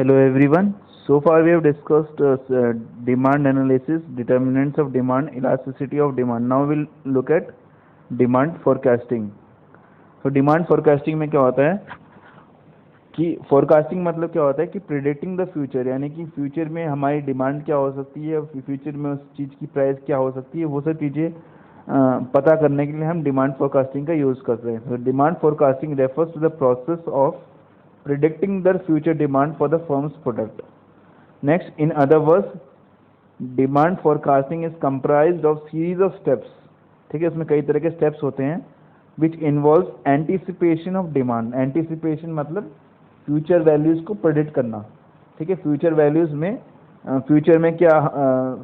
Hello everyone. So far we have discussed demand analysis, determinants of demand, elasticity of demand. Now we'll look at demand forecasting. So demand forecasting में क्या होता है कि forecasting मतलब क्या होता है कि predicting the future, यानी कि फ्यूचर में हमारी डिमांड क्या हो सकती है, फ्यूचर में उस चीज़ की प्राइस क्या हो सकती है, वो सब चीज़ें पता करने के लिए हम डिमांड फोरकास्टिंग का यूज़ करते हैं. तो demand forecasting refers to the process of predicting the future demand for the firm's product. Next, in other words, demand forecasting is comprised of series of steps. ठीक है, इसमें कई तरह के steps होते हैं which involves anticipation of demand. Anticipation मतलब future values को predict करना. ठीक है, future values में फ्यूचर में क्या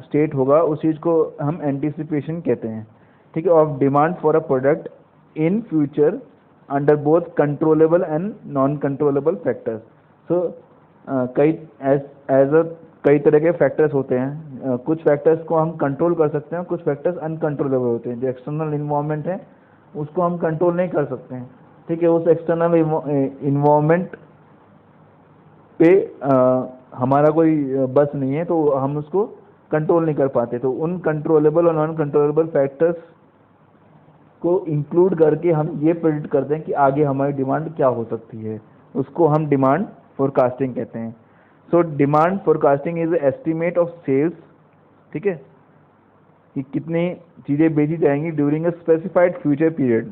स्टेट होगा उस चीज़ को हम एंटिसिपेशन कहते हैं. ठीक है, of demand for a product in future under both controllable and non controllable factors. So कई तरह के फैक्टर्स होते हैं. कुछ फैक्टर्स को हम कंट्रोल कर सकते हैं, कुछ फैक्टर्स अनकंट्रोलेबल होते हैं. जो एक्सटर्नल इन्वायरमेंट है उसको हम कंट्रोल नहीं कर सकते हैं. ठीक है, उस एक्सटर्नल इन्वायरमेंट पे हमारा कोई बस नहीं है, तो हम उसको कंट्रोल नहीं कर पाते. तो उन कंट्रोलेबल और नॉन कंट्रोलेबल फैक्टर्स को इंक्लूड करके हम ये प्रेडिक्ट करते हैं कि आगे हमारी डिमांड क्या हो सकती है. उसको हम डिमांड फोरकास्टिंग कहते हैं. So demand forecasting is estimate of sales. ठीक है, कि कितनी चीज़ें बेची जाएंगी during a specified future period.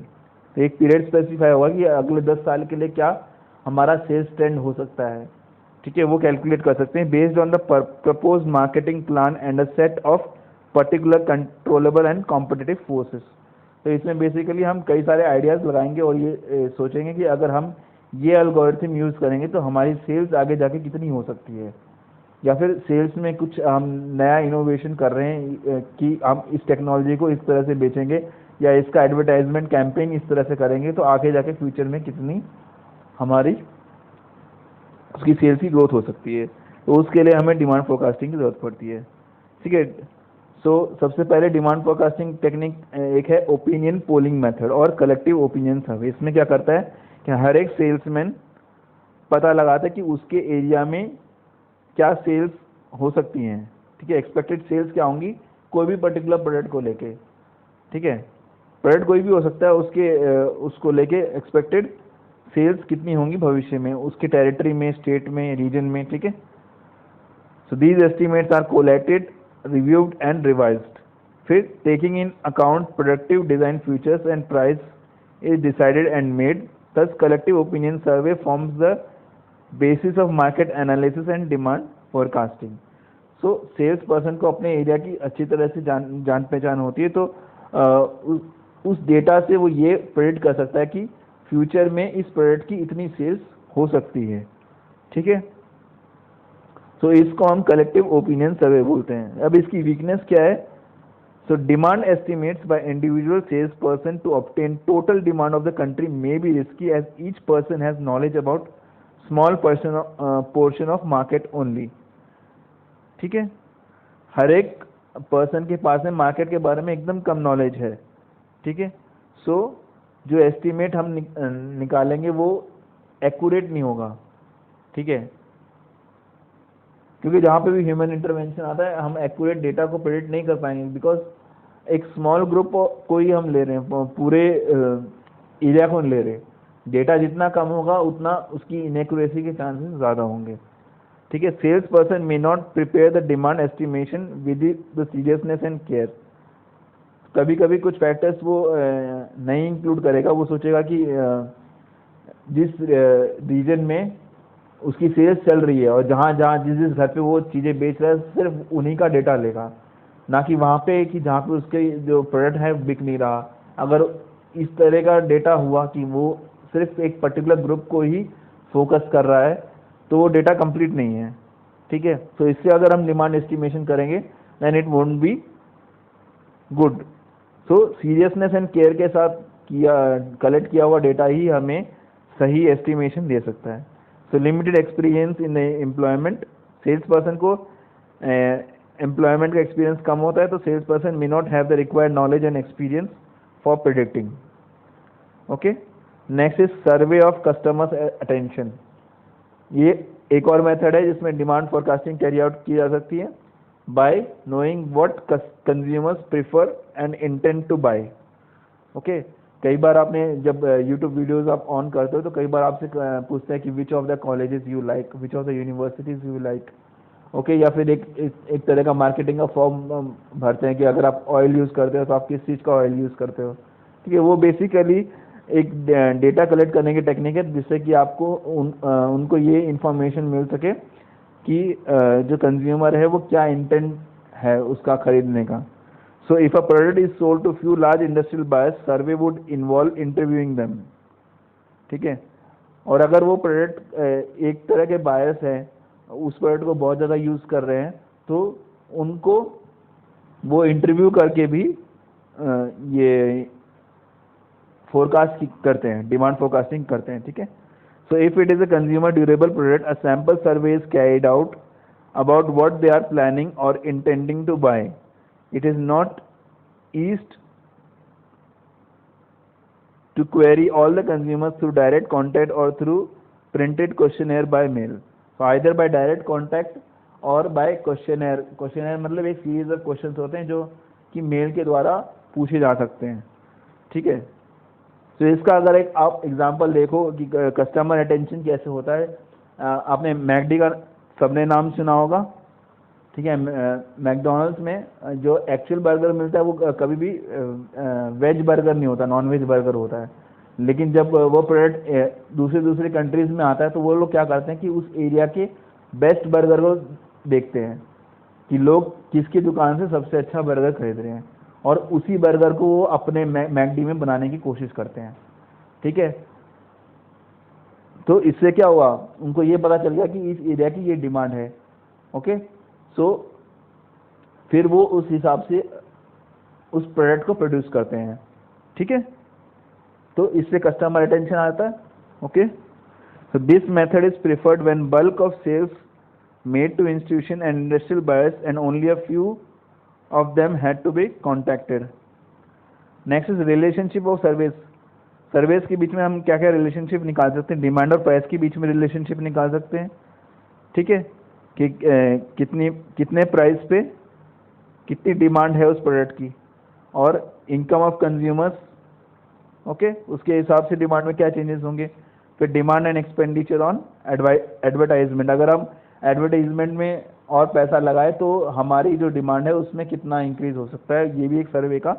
तो एक पीरियड स्पेसिफाई होगा कि अगले 10 साल के लिए क्या हमारा सेल्स ट्रेंड हो सकता है. ठीक है, वो कैलकुलेट कर सकते हैं based on the propose marketing plan and a set of particular controllable and competitive forces. तो इसमें बेसिकली हम कई सारे आइडियाज़ लगाएंगे और ये सोचेंगे कि अगर हम ये एल्गोरिथम यूज़ करेंगे तो हमारी सेल्स आगे जाके कितनी हो सकती है, या फिर सेल्स में कुछ हम नया इनोवेशन कर रहे हैं कि हम इस टेक्नोलॉजी को इस तरह से बेचेंगे या इसका एडवर्टाइजमेंट कैंपेन इस तरह से करेंगे तो आगे जाके फ्यूचर में कितनी हमारी उसकी सेल्स की ग्रोथ हो सकती है. तो उसके लिए हमें डिमांड फोरकास्टिंग की ज़रूरत पड़ती है. ठीक है, सो सबसे पहले डिमांड फोरकास्टिंग टेक्निक एक है ओपिनियन पोलिंग मेथड और कलेक्टिव ओपिनियन सर्वे. इसमें क्या करता है कि हर एक सेल्समैन पता लगाता है कि उसके एरिया में क्या सेल्स हो सकती हैं. ठीक है, एक्सपेक्टेड सेल्स क्या होंगी कोई भी पर्टिकुलर प्रोडक्ट को लेके. ठीक है, प्रोडक्ट कोई भी हो सकता है, उसको लेके एक्सपेक्टेड सेल्स कितनी होंगी भविष्य में उसके टेरिटरी में, स्टेट में, रीजन में. ठीक है, so these estimates are collected, reviewed and revised. फिर taking in account productive design features and price is decided and made. Thus collective opinion survey forms the basis of market analysis and demand forecasting. So sales person को अपने area की अच्छी तरह से जान पहचान होती है, तो उस डेटा से वो ये प्रेडिक्ट कर सकता है कि फ्यूचर में इस प्रोडक्ट की इतनी सेल्स हो सकती है. ठीक है, सो इसको हम कलेक्टिव ओपिनियन सर्वे बोलते हैं. अब इसकी वीकनेस क्या है? So demand estimates by individual sales person to obtain total demand of the country may be risky as each person has knowledge about small portion of market only. ठीक है, हर एक person के पास में मार्केट के बारे में एकदम कम नॉलेज है. ठीक है, सो जो एस्टिमेट हम निकालेंगे वो एक्यूरेट नहीं होगा. ठीक है, क्योंकि जहाँ पे भी ह्यूमन इंटरवेंशन आता है हम एक्यूरेट डेटा को प्रेडिक्ट नहीं कर पाएंगे, बिकॉज एक स्मॉल ग्रुप को ही हम ले रहे हैं, पूरे एरिया को नहीं ले रहे. डेटा जितना कम होगा उतना उसकी इनएक्यूरेसी के चांसेस ज़्यादा होंगे. ठीक है, sales person may not prepare the demand estimation with the seriousness and care. कभी कभी कुछ फैक्टर्स वो नहीं इंक्लूड करेगा. वो सोचेगा कि जिस रीजन में उसकी सेल्स चल रही है और जहाँ जहाँ जिस घर पे वो चीज़ें बेच रहा है सिर्फ उन्हीं का डेटा लेगा, ना कि वहाँ पे कि जहाँ पे उसके जो प्रोडक्ट है बिक नहीं रहा. अगर इस तरह का डेटा हुआ कि वो सिर्फ एक पर्टिकुलर ग्रुप को ही फोकस कर रहा है तो वो डेटा कंप्लीट नहीं है. ठीक है, तो इससे अगर हम डिमांड एस्टिमेशन करेंगे then it won't be good. So seriousness and care के साथ कलेक्ट किया हुआ डेटा ही हमें सही एस्टिमेशन दे सकता है. So limited experience in employment. Sales person को एम्प्लॉयमेंट का एक्सपीरियंस कम होता है, तो sales person may not have the required knowledge and experience for predicting. Okay, next is survey of customers attention. ये एक और मेथड है जिसमें डिमांड फोरकास्टिंग कैरी आउट की जा सकती है by knowing what consumers prefer and intent to buy. Okay, कई बार आपने जब यूट्यूब वीडियोस आप ऑन करते हो तो कई बार आपसे पूछते हैं कि which of the colleges you like, which of the universities you like. Okay, या फिर एक तरह का मार्केटिंग का फॉर्म भरते हैं कि अगर आप ऑयल यूज़ करते हो तो आप किस चीज़ का ऑयल यूज़ करते हो। ठीक है, वो बेसिकली एक डेटा कलेक्ट करने की टेक्निक है जिससे कि आपको उनको ये इंफॉर्मेशन मिल सके कि जो कंज्यूमर है वो क्या इंटेंट है उसका खरीदने का। So if a product is sold to few large industrial buyers, survey would involve interviewing them. ठीक है, और अगर वो प्रोडक्ट एक तरह के बायर्स हैं, उस प्रोडक्ट को बहुत ज़्यादा यूज़ कर रहे हैं, तो उनको वो इंटरव्यू करके भी ये फोरकास्ट करते हैं, डिमांड फोरकास्टिंग करते हैं। ठीक है, so if it is a consumer durable product, a sample survey is carried out about what they are planning or intending to buy. It is not easy to query all the consumers through direct contact or through printed questionnaire by mail. So either by direct contact or by questionnaire. Questionnaire मतलब एक series of questions होते हैं जो कि mail के द्वारा पूछे जा सकते हैं। ठीक है, तो इसका अगर एक आप एग्जांपल देखो कि कस्टमर अटेंशन कैसे होता है। आपने मैकडी का सबने नाम सुना होगा। ठीक है, मैकडोनल्ड्स में जो एक्चुअल बर्गर मिलता है वो कभी भी वेज बर्गर नहीं होता, नॉन वेज बर्गर होता है। लेकिन जब वो प्रोडक्ट दूसरी कंट्रीज़ में आता है तो वो लोग क्या करते हैं कि उस एरिया के बेस्ट बर्गर को देखते हैं कि लोग किसकी दुकान से सबसे अच्छा बर्गर खरीद रहे हैं, और उसी बर्गर को वो अपने मैकडी में बनाने की कोशिश करते हैं। ठीक है, तो इससे क्या हुआ, उनको ये पता चल गया कि इस एरिया की ये डिमांड है। ओके, सो फिर वो उस हिसाब से उस प्रोडक्ट को प्रोड्यूस करते हैं। ठीक है, तो इससे कस्टमर अटेंशन आता है। Okay, so this method is preferred when bulk of sales made to institution and industrial buyers and only a few of them had to be contacted. Next is relationship of service. Service के बीच में हम क्या क्या relationship निकाल सकते हैं, demand और प्राइस के बीच में रिलेशनशिप निकाल सकते हैं। ठीक है, कि कितने प्राइस पे कितनी डिमांड है उस प्रोडक्ट की, और इनकम ऑफ कंज्यूमर्स। ओके, उसके हिसाब से डिमांड में क्या चेंजेस होंगे। फिर demand and expenditure on advertisement, अगर हम एडवर्टाइजमेंट में और पैसा लगाए तो हमारी जो डिमांड है उसमें कितना इंक्रीज हो सकता है, ये भी एक सर्वे का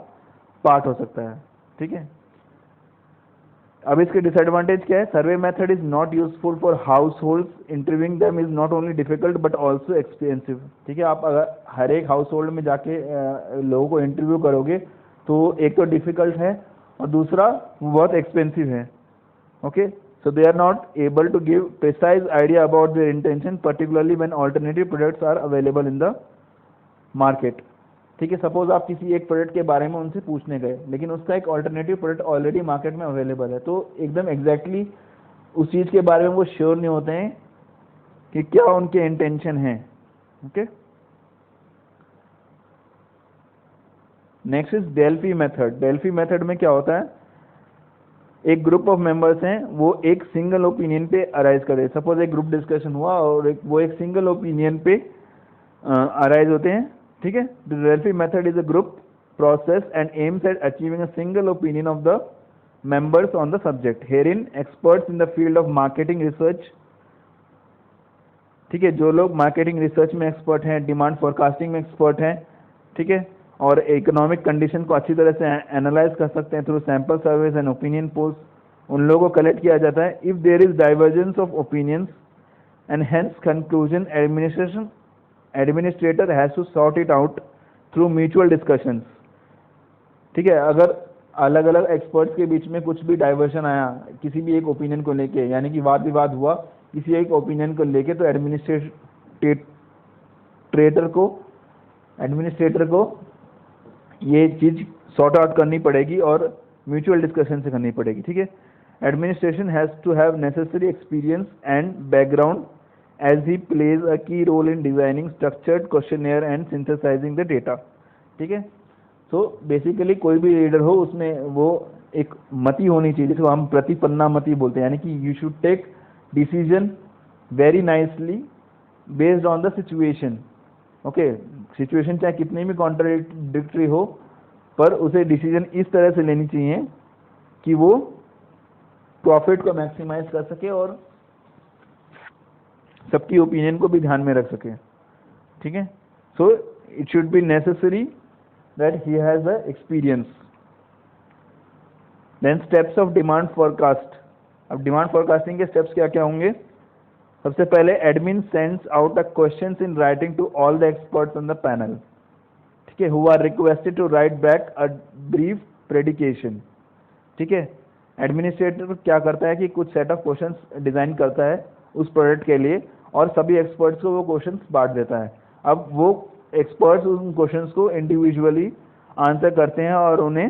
पार्ट हो सकता है। ठीक है, अब इसके डिसएडवांटेज क्या है। Survey method is not useful for house hold, interviewing them is not only difficult but also expensive. ठीक है, आप अगर हर एक हाउस होल्ड में जाके लोगों को इंटरव्यू करोगे तो एक तो डिफिकल्ट है और दूसरा वो बहुत एक्सपेंसिव है। Okay, so they are not able to give precise idea about their intention, particularly when alternative products are available in the market. ठीक है, सपोज आप किसी एक प्रोडक्ट के बारे में उनसे पूछने गए लेकिन उसका एक ऑल्टरनेटिव प्रोडक्ट ऑलरेडी मार्केट में अवेलेबल है, तो एकदम एग्जैक्टली उस चीज़ के बारे में वो श्योर नहीं होते हैं कि क्या उनके इंटेंशन है। Okay, next is Delphi method. Delphi method में क्या होता है, एक ग्रुप ऑफ मेंबर्स हैं, वो एक सिंगल ओपिनियन पे अराइज करे। सपोज एक ग्रुप डिस्कशन हुआ और वो एक सिंगल ओपिनियन पे अराइज होते हैं। ठीक है, the Delphi method is a group process and aims at achieving a single opinion of the members on the subject. Herein experts in the field of marketing research, ठीक है, जो लोग marketing research में expert हैं, demand forecasting में expert हैं, ठीक है, और इकोनॉमिक कंडीशन को अच्छी तरह से एनालाइज कर सकते हैं through sample surveys and opinion polls, उन लोगों को कलेक्ट किया जाता है। If there is divergence of opinions and hence conclusion, administrator has to sort it out through mutual discussions. ठीक है, अगर अलग अलग एक्सपर्ट्स के बीच में कुछ भी डाइवर्शन आया किसी भी एक ओपिनियन को लेके, यानी कि वाद विवाद हुआ किसी एक ओपिनियन को लेके, तो एडमिनिस्ट्रेटर को ये चीज़ सॉर्ट आउट करनी पड़ेगी और म्यूचुअल डिस्कशन से करनी पड़ेगी। ठीक है, administration has to have necessary experience and background as he plays a key role in designing structured questionnaire and synthesising the data. ठीक है, तो बेसिकली कोई भी रीडर हो उसमें वो एक मति होनी चाहिए जिसको हम प्रतिपन्ना मति बोलते हैं, यानी कि you should take decision very nicely based on the situation. Okay, situation चाहे कितनी भी कॉन्ट्राडिक्टरी हो, पर उसे डिसीजन इस तरह से लेनी चाहिए कि वो प्रॉफिट को मैक्सिमाइज कर सके और सबकी ओपिनियन को भी ध्यान में रख सके। ठीक है, so it should be necessary that he has a experience. Then steps of demand forecast. अब डिमांड फोरकास्टिंग के स्टेप्स क्या क्या होंगे? सबसे पहले admin sends out a questions in writing to all the experts on the panel. ठीक है, who are requested to write back a brief prediction. ठीक है, एडमिनिस्ट्रेटर क्या करता है कि कुछ सेट ऑफ क्वेश्चंस डिजाइन करता है उस प्रोडक्ट के लिए और सभी एक्सपर्ट्स को वो क्वेश्चंस बांट देता है। अब वो एक्सपर्ट्स उन क्वेश्चंस को इंडिविजुअली आंसर करते हैं और उन्हें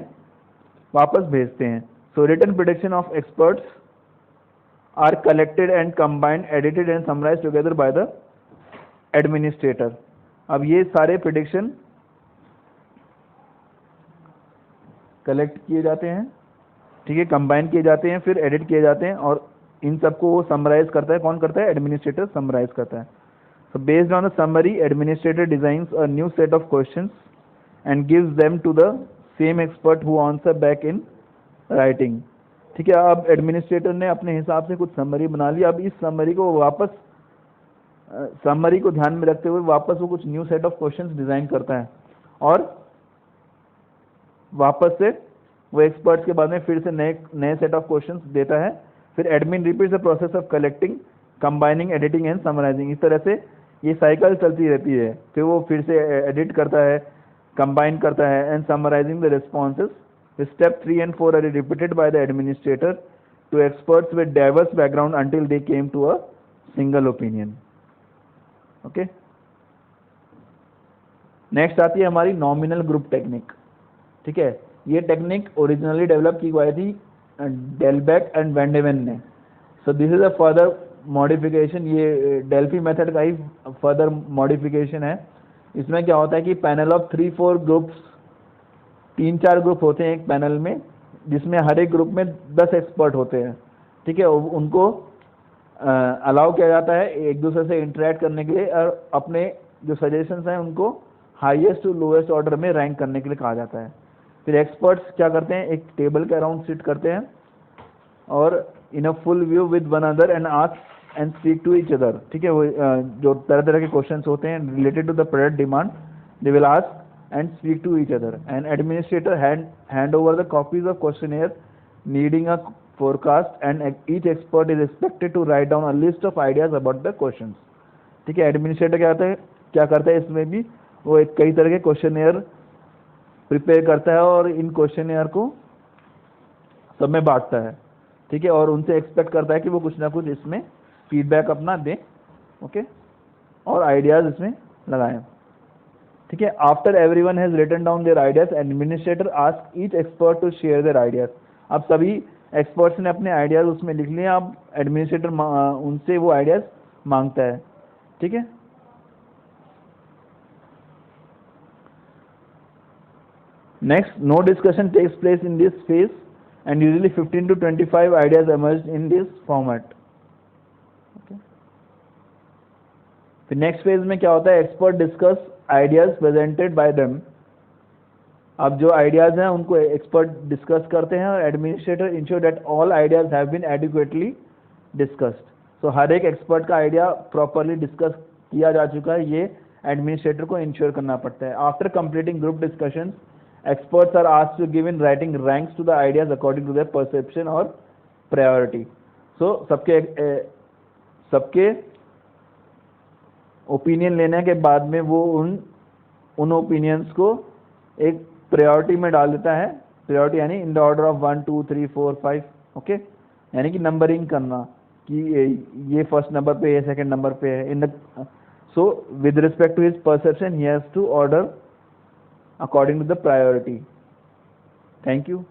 वापस भेजते हैं। So written prediction of experts are collected and combined, edited and summarised together by the administrator. अब ये सारे प्रेडिक्शन कलेक्ट किए जाते हैं, ठीक है, कंबाइन किए जाते हैं, फिर एडिट किए जाते हैं और इन सबको वो समराइज करता है। कौन करता है? एडमिनिस्ट्रेटर समराइज करता है। So based on the summary administrator designs a new set of questions and gives them to the same expert who answer back in writing. ठीक है, अब एडमिनिस्ट्रेटर ने अपने हिसाब से कुछ समरी बना ली। अब इस समरी को वापस समरी को ध्यान में रखते हुए वापस वो कुछ new set of questions design करता है और वापस से वो एक्सपर्ट्स के बाद में फिर से नए सेट ऑफ क्वेश्चंस देता है। फिर admin repeats the process of collecting, combining, editing and summarising. इस तरह से ये साइकिल चलती रहती है। फिर वो फिर से एडिट करता है, कंबाइन करता है and summarising the responses. Step 3 and 4 are repeated by the administrator to experts with diverse background until they came to a single opinion. Okay, next आती है हमारी नॉमिनल ग्रुप टेक्निक। ठीक है, ये टेक्निक ओरिजिनली डेवलप की गई थी डेलबैक and वैंडेवेन ने। So this is a further modification. ये डेल्फी मेथड का ही फर्दर मॉडिफिकेशन है। इसमें क्या होता है कि पैनल ऑफ 3-4 ग्रुप्स, 3-4 ग्रुप होते हैं एक पैनल में, जिसमें हर एक ग्रुप में 10 एक्सपर्ट होते हैं। ठीक है, उनको अलाउ किया जाता है एक दूसरे से इंटरेक्ट करने के लिए और अपने जो सजेशंस हैं उनको हाईएस्ट टू लोएस्ट ऑर्डर में रैंक करने के लिए कहा जाता है। फिर एक्सपर्ट्स क्या करते हैं, एक टेबल के अराउंड सिट करते हैं और in a full view with one another and ask and speak to each other. ठीक है, वो जो तरह तरह के क्वेश्चंस होते हैं related to the product demand, they will ask and speak to each other. An administrator hand over the copies of questionnaire needing a forecast and each expert is expected to write down a list of ideas about the questions. ठीक है, administrator क्या करता है इसमें भी वो एक कई तरह के क्वेश्चनेयर प्रिपेयर करता है और इन क्वेश्चनेयर को सब में बांटता है। ठीक है, और उनसे एक्सपेक्ट करता है कि वो कुछ ना कुछ इसमें फीडबैक अपना दें, ओके, और आइडियाज इसमें लगाएं। ठीक है, after everyone has written down their ideas, administrator ask each expert to share their ideas. अब सभी एक्सपर्ट्स ने अपने आइडियाज उसमें लिख लिए। अब एडमिनिस्ट्रेटर उनसे वो आइडियाज मांगता है। ठीक है, next, no discussion takes place in this phase and usually 15 to 25 ideas emerged in this format. फिर नेक्स्ट फेज में क्या होता है, expert discuss ideas presented by them. अब जो आइडियाज हैं उनको एक्सपर्ट डिस्कस करते हैं और administrator ensure that all ideas have been adequately discussed. So हर एक एक्सपर्ट का आइडिया प्रॉपरली डिस्कस किया जा चुका है, ये एडमिनिस्ट्रेटर को इंश्योर करना पड़ता है। After completing group discussion, experts are asked to give in writing ranks to the ideas according to their perception और प्रायोरिटी। सो सबके ओपिनियन लेने के बाद में वो उन ओपिनियंस को एक प्रायोरिटी में डाल देता है। प्रायोरिटी यानी in the order of 1 2 3 4 5, okay, यानी कि नंबरिंग करना कि ये फर्स्ट नंबर पे, ये सेकंड नंबर पे है in the. So with respect to his perception he has to order according to the priority. Thank you.